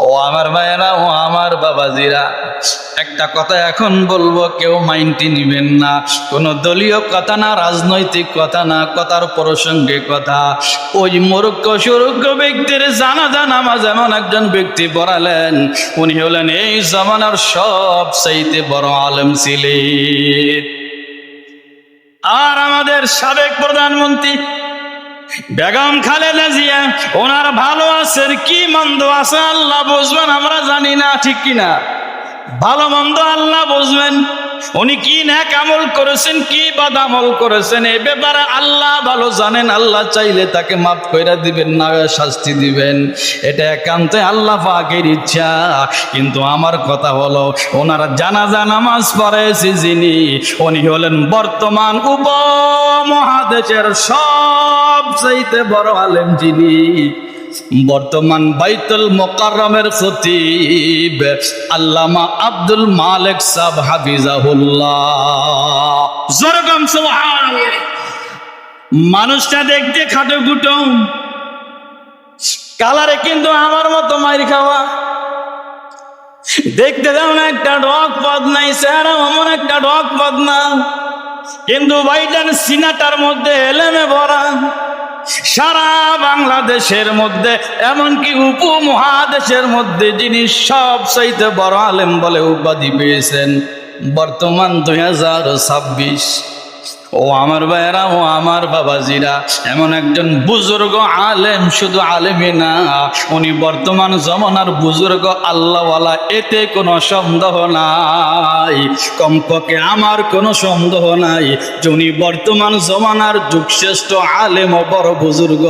ও আমার ভাইয়েরা, ও আমার বাবাজিরা, একটা কথা এখন বলবো, কেউ মাইন্ডটি নিবেন না। কোনো দলীয় কথা না, রাজনৈতিক কথা না, কথার প্রসঙ্গে কথা। ওই মূর্খ সুরুক্ষ ব্যক্তির জানাজা নামাজ এমন একজন ব্যক্তি পড়ালেন, উনি হলেন এই জামানার সবচাইতে বড় আলেম ছিলেন। আর আমাদের সাবেক প্রধানমন্ত্রী বেগম খালেদা জিয়া, ওনার ভালো আছে কি মন্দ আছে আল্লাহ বুঝবেন, আমরা জানি না, ঠিক কিনা? ভালো মন্দ আল্লাহ বুঝবেন। উনি কি নেক আমল করেছেন, কি বাদ আমল করেছেন, এই ব্যাপারে আল্লাহ ভালো জানেন। আল্লাহ চাইলে তাকে মাফ করে দিবেন, না শাস্তি দিবেন, এটা একান্তই আল্লাহ পাকের ইচ্ছা। কিন্তু আমার কথা হলো, ওনার জানাজা নামাজ পড়েছি যিনি, উনি হলেন বর্তমান উপমহাদেশের সবচাইতে বড় আলেম যিনি, বর্তমান বাইতুল মুকাররমের খতিব আল্লামা আব্দুল মালিক সাহেব হাফিজাহুল্লাহ। জোরকম সুবহানাল্লাহ। মানুষটা দেখতে খাটো খুটো, কালারে কিন্তু আমার মতো মাইর খাওয়া, দেখতে যেমন একটা ডক পদ নাই, চেহারা এমন একটা ডক পদ না, কিন্তু ভাইজান সিনাটার মধ্যে এলেমে ভরা। সারা বাংলাদেশের মধ্যে, এমনকি উপমহাদেশের মধ্যে যিনি সবচাইতে বড় আলেম বলে উপাধি পেয়েছেন, বর্তমান 2026। ও আমার ভাইয়েরা, ও আমার বাবাজিরা, এমন একজন বুজুর্গ আলেম, শুধু আলেমই না, উনি বর্তমান জমানার বুজুর্গ আল্লাহওয়ালা, এতে কোনো সন্দেহ নাই। কমপক্ষে আমার কোনো সন্দেহ নাই যে উনি বর্তমান জমানার যুগশ্রেষ্ঠ আলেম ও বড় বুজুর্গ।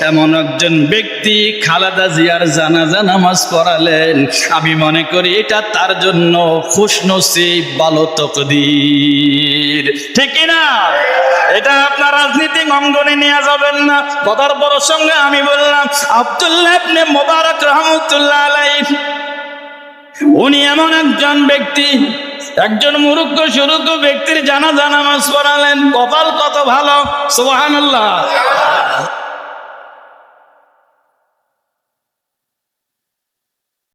এমন একজন ব্যক্তি খালেদা জিয়ার জানাজা নামাজ পড়ালেন, আমি মনে করি এটা তার জন্য খুশনসিব, ভালো তকদির, ঠিক কিনা? এটা আপনার রাজনীতিক অঙ্গনে নিয়ে যাবেন না। কথার প্রসঙ্গে আমি বললাম, আব্দুল্লাহ ইবনে মুবারক রাহমাতুল্লাহ আলাইহি, উনি এমন একজন ব্যক্তি, একজন মূর্খ সুরুক্ষ ব্যক্তির জানাজা নামাজ পড়ালেন। কপাল কত ভালো, সুবহানাল্লাহ।